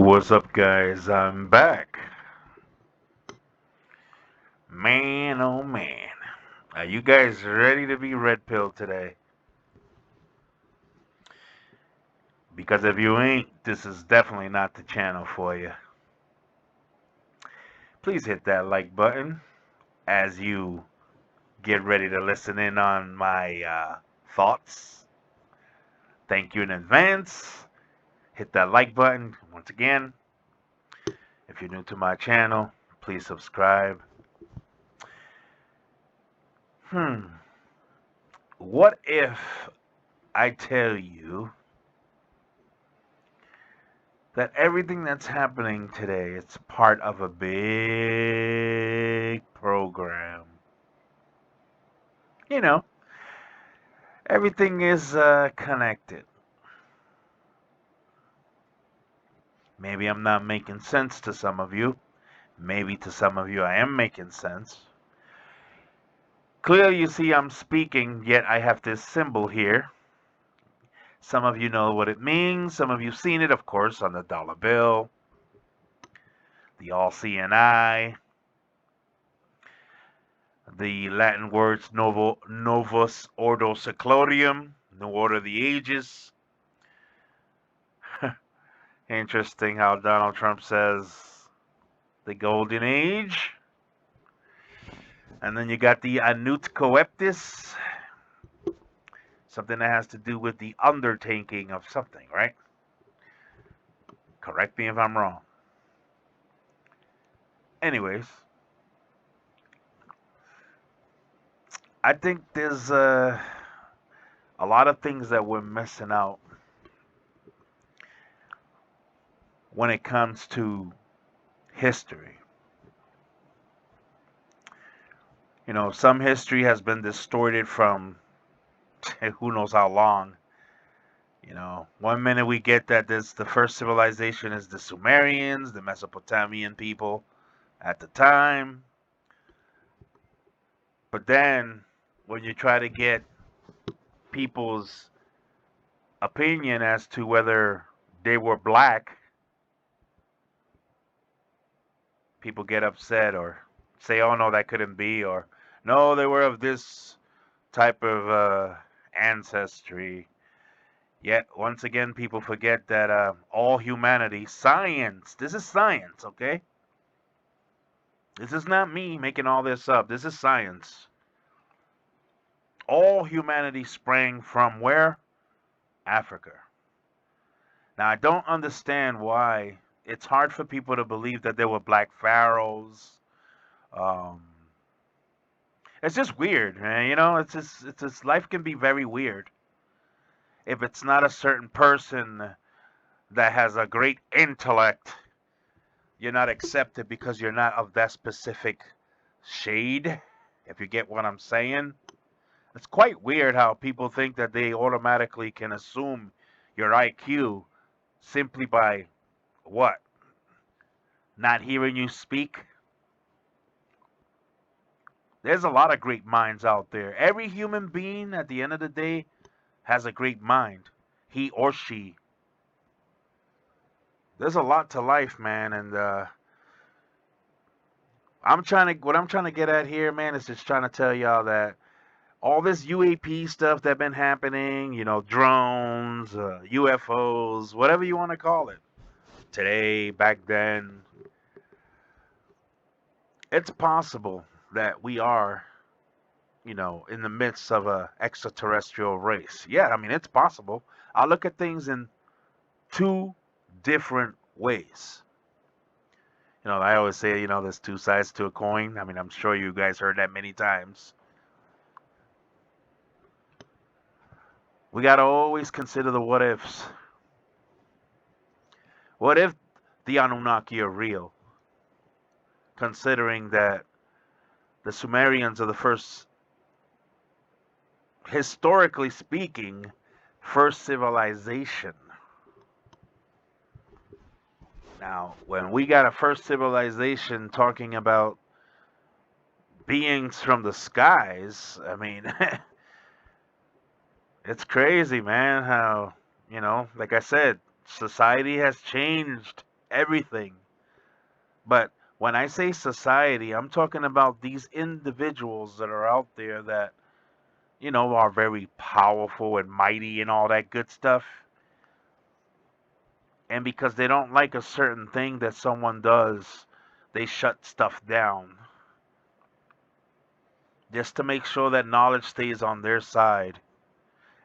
What's up, guys? I'm back. Man, oh man. Are you guys ready to be red pilled today? Because if you ain't, this is definitely not the channel for you. Please hit that like button as you get ready to listen in on my thoughts. Thank you in advance. Hit that like button. Once again, if you're new to my channel, please subscribe. Hmm. What if I tell you that everything that's happening today it's part of a big program? You know, everything is connected. Maybe I'm not making sense to some of you. Maybe to some of you I am making sense. Clearly, you see I'm speaking, yet I have this symbol here. Some of you know what it means. Some of you have seen it, of course, on the dollar bill, the all-seeing eye, the Latin words novus ordo seclorum, new order of the ages. Interesting how Donald Trump says the golden age. And then you got the anut coeptis, something that has to do with the undertaking of something, right? Correct me if I'm wrong. Anyways, I think there's a lot of things that we're missing out when it comes to history. You know, some history has been distorted from who knows how long. You know, one minute we get that this the first civilization is the Sumerians, the Mesopotamian people at the time. But then when you try to get people's opinion as to whether they were black, people get upset or say, oh no, that couldn't be, or no, they were of this type of ancestry. Yet, once again, people forget that all humanity, science, this is science, okay? This is not me making all this up. This is science. All humanity sprang from where? Africa. Now, I don't understand why it's hard for people to believe that there were black pharaohs. Um, it's just weird, man. You know, it's just life can be very weird. If it's not a certain person that has a great intellect, you're not accepted because you're not of that specific shade, if you get what I'm saying. It's quite weird how people think that they automatically can assume your IQ simply by what? Not hearing you speak? There's a lot of great minds out there. Every human being at the end of the day has a great mind, he or she. There's a lot to life, man, and what I'm trying to get at here, man, is just trying to tell y'all that all this U.A.P stuff that been happening, you know, drones, UFOs, whatever you want to call it, today, back then, it's possible that we are, you know, in the midst of a extraterrestrial race. Yeah, I mean, it's possible. I look at things in two different ways. You know, I always say, you know, there's two sides to a coin. I mean, I'm sure you guys heard that many times. We got to always consider the what ifs. What if the Anunnaki are real? Considering that the Sumerians are the first, historically speaking, first civilization. Now, when we got a first civilization talking about beings from the skies, I mean, it's crazy, man, how, you know, like I said, society has changed everything. But when I say society, I'm talking about these individuals that are out there that, are very powerful and mighty and all that good stuff. And because they don't like a certain thing that someone does, they shut stuff down just to make sure that knowledge stays on their side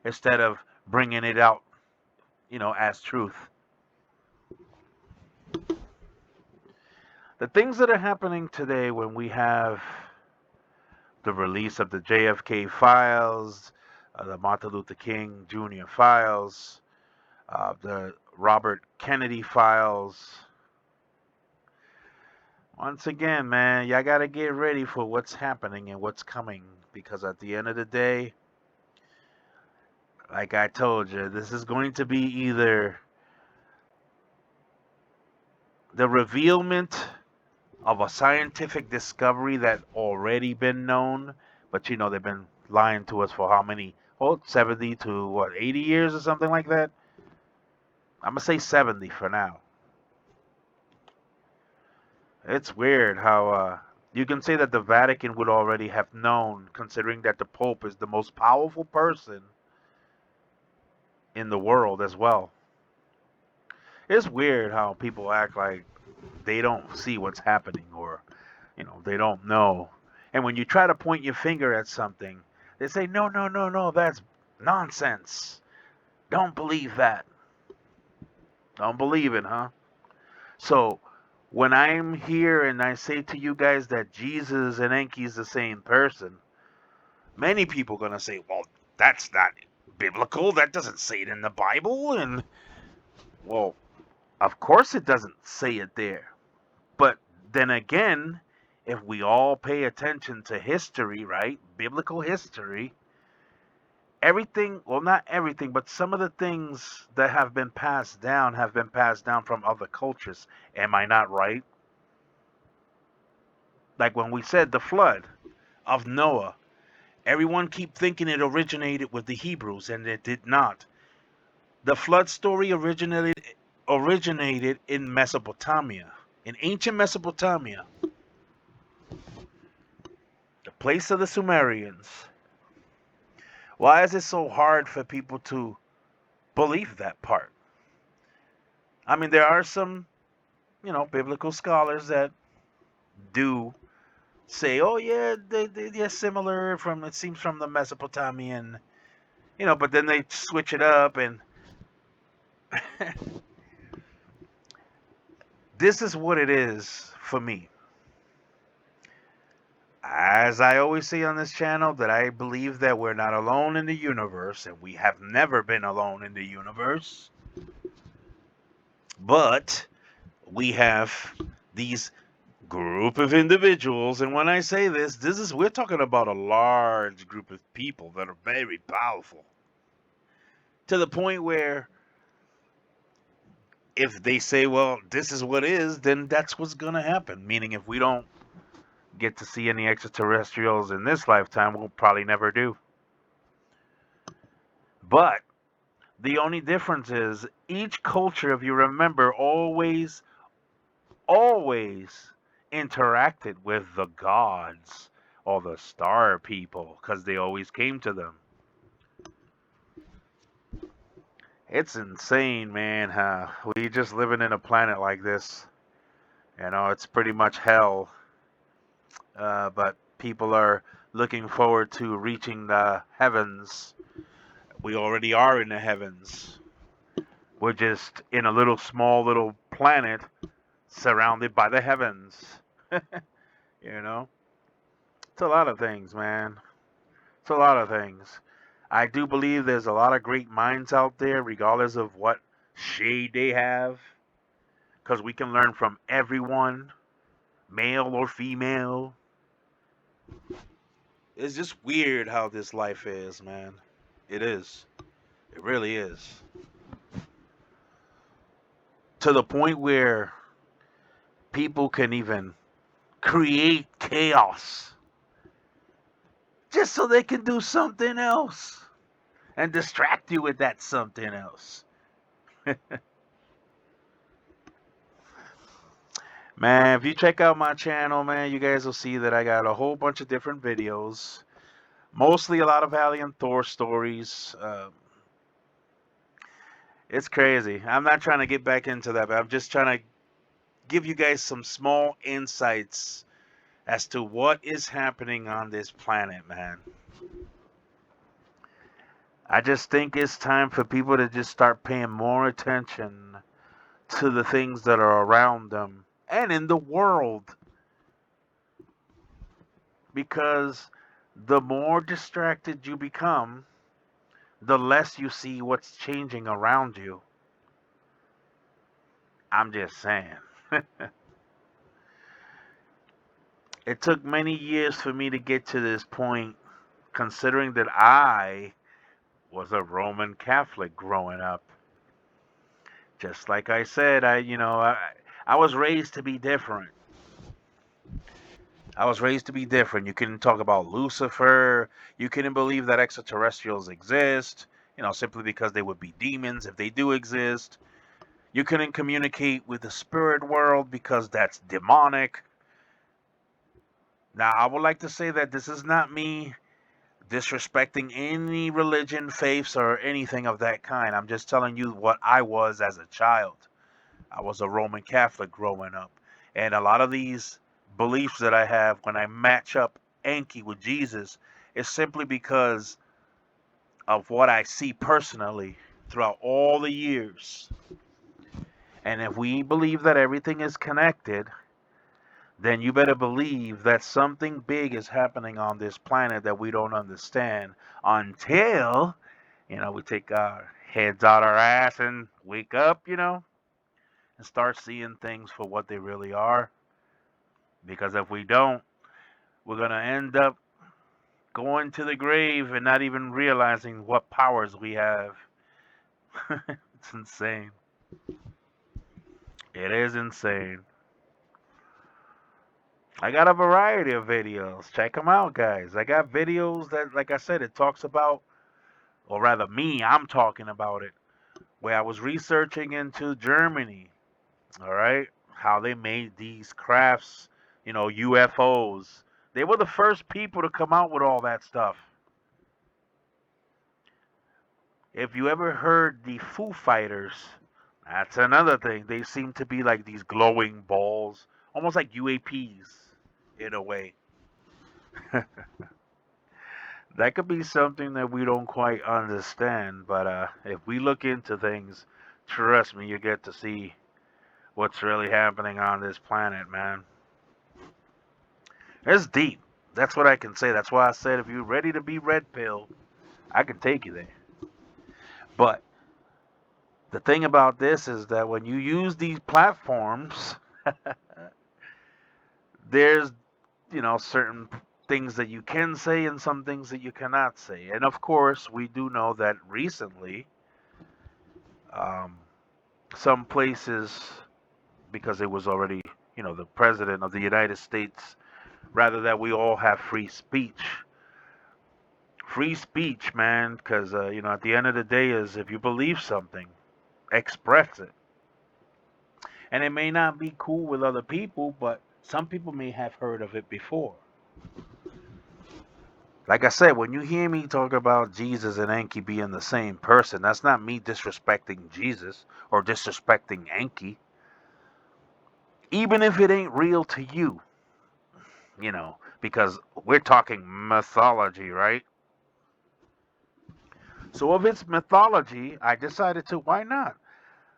instead of bringing it out, as truth. The things that are happening today when we have the release of the JFK files, the Martin Luther King Jr. files, the Robert Kennedy files. Once again, man, y'all got to get ready for what's happening and what's coming, because at the end of the day, like I told you, this is going to be either the revealment of a scientific discovery that already been known, but they've been lying to us for how many? 70 to what, 80 years or something like that? I'm gonna say 70 for now. It's weird how you can say that the Vatican would already have known, considering that the Pope is the most powerful person in the world as well. It's weird how people act like they don't see what's happening, or they don't know. And when you try to point your finger at something, they say, no, no, no, no, that's nonsense. Don't believe that. Don't believe it, huh? So when I'm here and I say to you guys that Jesus and Enki is the same person, many people are going to say, well, that's not biblical. That doesn't say it in the Bible. And, well, of course it doesn't say it there. But then again, if we all pay attention to history, right? Biblical history, everything, well, not everything, but some of the things that have been passed down from other cultures. Am I not right? Like when we said the flood of Noah, everyone keep thinking it originated with the Hebrews, and it did not. The flood story originated in Mesopotamia, in ancient Mesopotamia, the place of the Sumerians. Why is it so hard for people to believe that part? I mean, there are some, biblical scholars that do say, oh yeah, they're similar from, it seems, from the Mesopotamian, but then they switch it up, and this is what it is for me. As I always say on this channel, that I believe that we're not alone in the universe, and we have never been alone in the universe. But we have these group of individuals, and when I say this, we're talking about a large group of people that are very powerful, to the point where if they say, well, this is what is, then that's what's going to happen. Meaning, if we don't get to see any extraterrestrials in this lifetime, we'll probably never do. But the only difference is each culture, if you remember, always interacted with the gods or the star people, because they always came to them. It's insane, man. We just living in a planet like this. It's pretty much hell. But people are looking forward to reaching the heavens. We already are in the heavens. We're just in a small planet surrounded by the heavens. It's a lot of things, man. It's a lot of things. I do believe there's a lot of great minds out there, regardless of what shade they have, because we can learn from everyone, male or female. It's just weird how this life is, man. It is. It really is. To the point where people can even create chaos just so they can do something else and distract you with that something else. Man, if you check out my channel, man, you guys will see that I got a whole bunch of different videos. Mostly a lot of Valiant Thor stories. It's crazy. I'm not trying to get back into that, but I'm just trying to give you guys some small insights as to what is happening on this planet, man. I just think it's time for people to just start paying more attention to the things that are around them and in the world, because the more distracted you become, the less you see what's changing around you. I'm just saying. It took many years for me to get to this point, considering that I was a Roman Catholic growing up. Just like I said, I was raised to be different. I was raised to be different. You couldn't talk about Lucifer. You couldn't believe that extraterrestrials exist, simply because they would be demons if they do exist. You couldn't communicate with the spirit world because that's demonic. Now, I would like to say that this is not me disrespecting any religion, faiths, or anything of that kind. I'm just telling you what I was as a child. I was a Roman Catholic growing up. And a lot of these beliefs that I have when I match up Enki with Jesus is simply because of what I see personally throughout all the years. And if we believe that everything is connected, then you better believe that something big is happening on this planet that we don't understand until, we take our heads out our ass and wake up, and start seeing things for what they really are. Because if we don't, we're going to end up going to the grave and not even realizing what powers we have. It's insane. It is insane. I got a variety of videos. Check them out, guys. I got videos that, like I said, it talks about, or rather, I'm talking about it, where I was researching into Germany, all right, how they made these crafts, UFOs. They were the first people to come out with all that stuff. If you ever heard the Foo Fighters, that's another thing. They seem to be like these glowing balls, almost like UAPs in a way. That could be something that we don't quite understand, but if we look into things, trust me, you get to see what's really happening on this planet, man. It's deep. That's what I can say. That's why I said if you're ready to be red pill, I can take you there. But the thing about this is that when you use these platforms, there's, certain things that you can say and some things that you cannot say. And of course, we do know that recently, um, some places, because it was already, the president of the United States, rather that we all have free speech. Free speech, man, because, at the end of the day is if you believe something, express it. And it may not be cool with other people, but some people may have heard of it before. Like I said, when you hear me talk about Jesus and Enki being the same person, that's not me disrespecting Jesus or disrespecting Enki. Even if it ain't real to you, because we're talking mythology, right? So if it's mythology, I decided to, why not?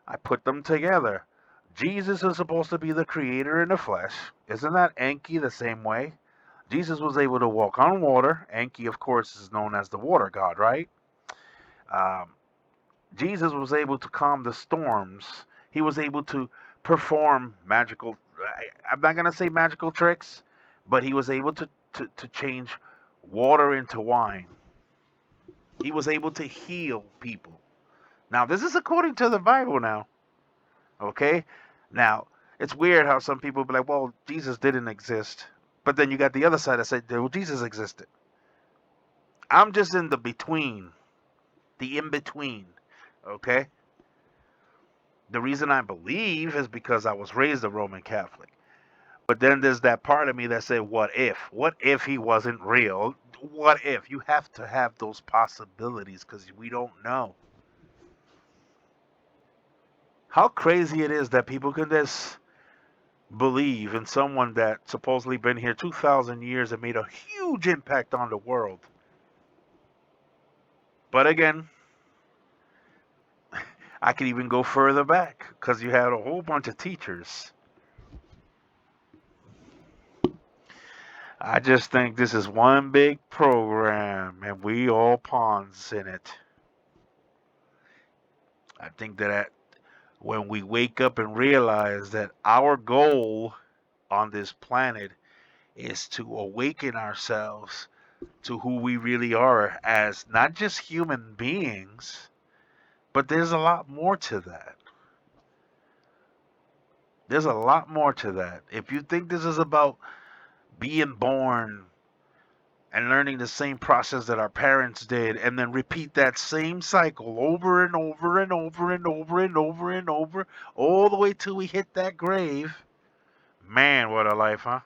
I put them together. Jesus is supposed to be the creator in the flesh. Isn't that Enki the same way? Jesus was able to walk on water. Enki, of course, is known as the water god, right? Um, Jesus was able to calm the storms. He was able to perform magical, I'm not going to say magical tricks, but he was able to change water into wine. He was able to heal people. Now, this is according to the Bible now, okay? Now, it's weird how some people be like, well, Jesus didn't exist. But then you got the other side that said, well, Jesus existed. I'm just in the between, the in between, okay? The reason I believe is because I was raised a Roman Catholic. But then there's that part of me that said, what if? What if he wasn't real? What if? You have to have those possibilities because we don't know. How crazy it is that people can just believe in someone that supposedly been here 2,000 years and made a huge impact on the world. But again, I could even go further back because you had a whole bunch of teachers. I just think this is one big program and we all pawns in it. I think that when we wake up and realize that our goal on this planet is to awaken ourselves to who we really are as not just human beings, but there's a lot more to that. There's a lot more to that. If you think this is about being born and learning the same process that our parents did and then repeat that same cycle over and over and over and over and over and over all the way till we hit that grave, man, what a life, huh?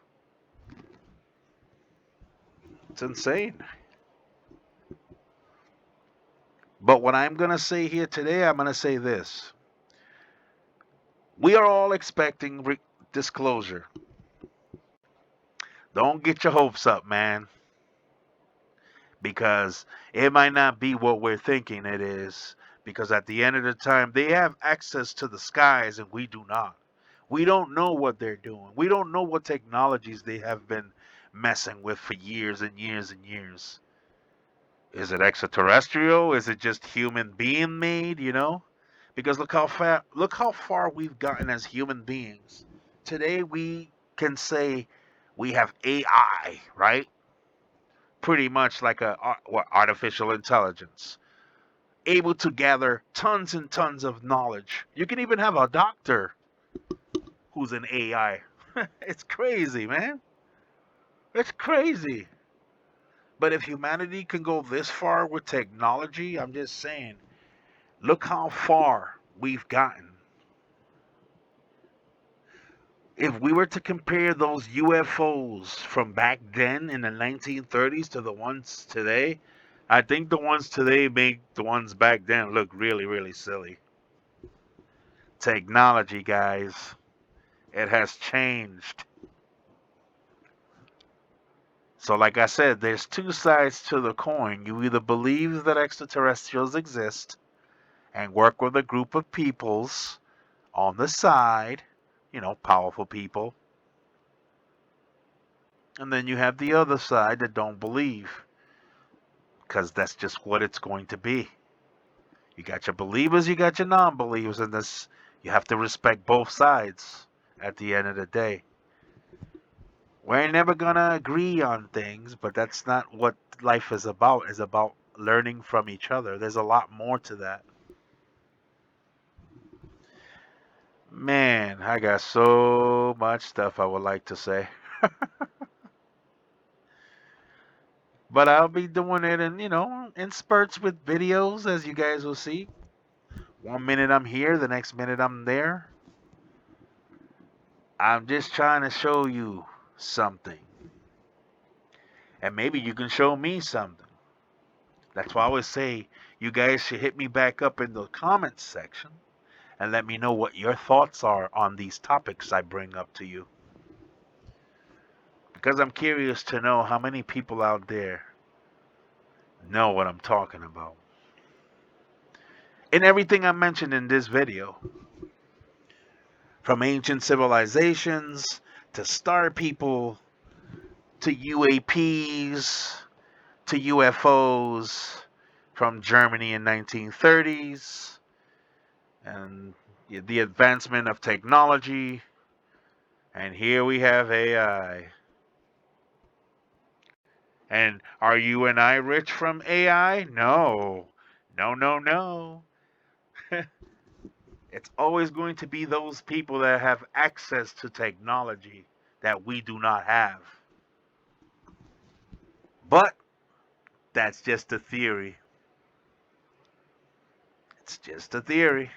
It's insane. But what I'm going to say here today, I'm going to say this. We are all expecting disclosure. Don't get your hopes up, man, because it might not be what we're thinking it is. Because at the end of the time, they have access to the skies and we do not. We don't know what they're doing. We don't know what technologies they have been messing with for years and years and years. Is it extraterrestrial? Is it just human being made, you know? Because look how far we've gotten as human beings. Today we can say we have AI, right? Pretty much like what, artificial intelligence, able to gather tons and tons of knowledge. You can even have a doctor who's an AI. It's crazy, man. It's crazy. But if humanity can go this far with technology, I'm just saying, look how far we've gotten. If we were to compare those UFOs from back then in the 1930s to the ones today, I think the ones today make the ones back then look really, really silly. Technology, guys, it has changed. So, like I said, there's two sides to the coin. You either believe that extraterrestrials exist and work with a group of peoples on the side, powerful people. And then you have the other side that don't believe, because that's just what it's going to be. You got your believers, you got your non believers, and this, you have to respect both sides at the end of the day. We're never going to agree on things, but that's not what life is about. It's about learning from each other. There's a lot more to that. Man, I got so much stuff I would like to say. But I'll be doing it in spurts with videos, as you guys will see. 1 minute I'm here, the next minute I'm there. I'm just trying to show you something. And maybe you can show me something. That's why I always say you guys should hit me back up in the comments section and let me know what your thoughts are on these topics I bring up to you. Because I'm curious to know how many people out there know what I'm talking about. And everything I mentioned in this video, from ancient civilizations to star people to UAPs to UFOs, from Germany in 1930s and the advancement of technology, and here we have AI. And are you and I rich from AI? No. No, no, no. It's always going to be those people that have access to technology that we do not have. But that's just a theory. It's just a theory.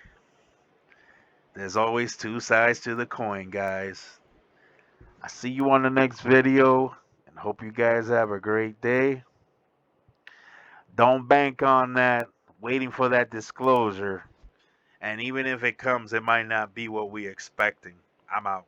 There's always two sides to the coin, guys. I see you on the next video and hope you guys have a great day. Don't bank on that, waiting for that disclosure. And even if it comes, it might not be what we expecting. I'm out.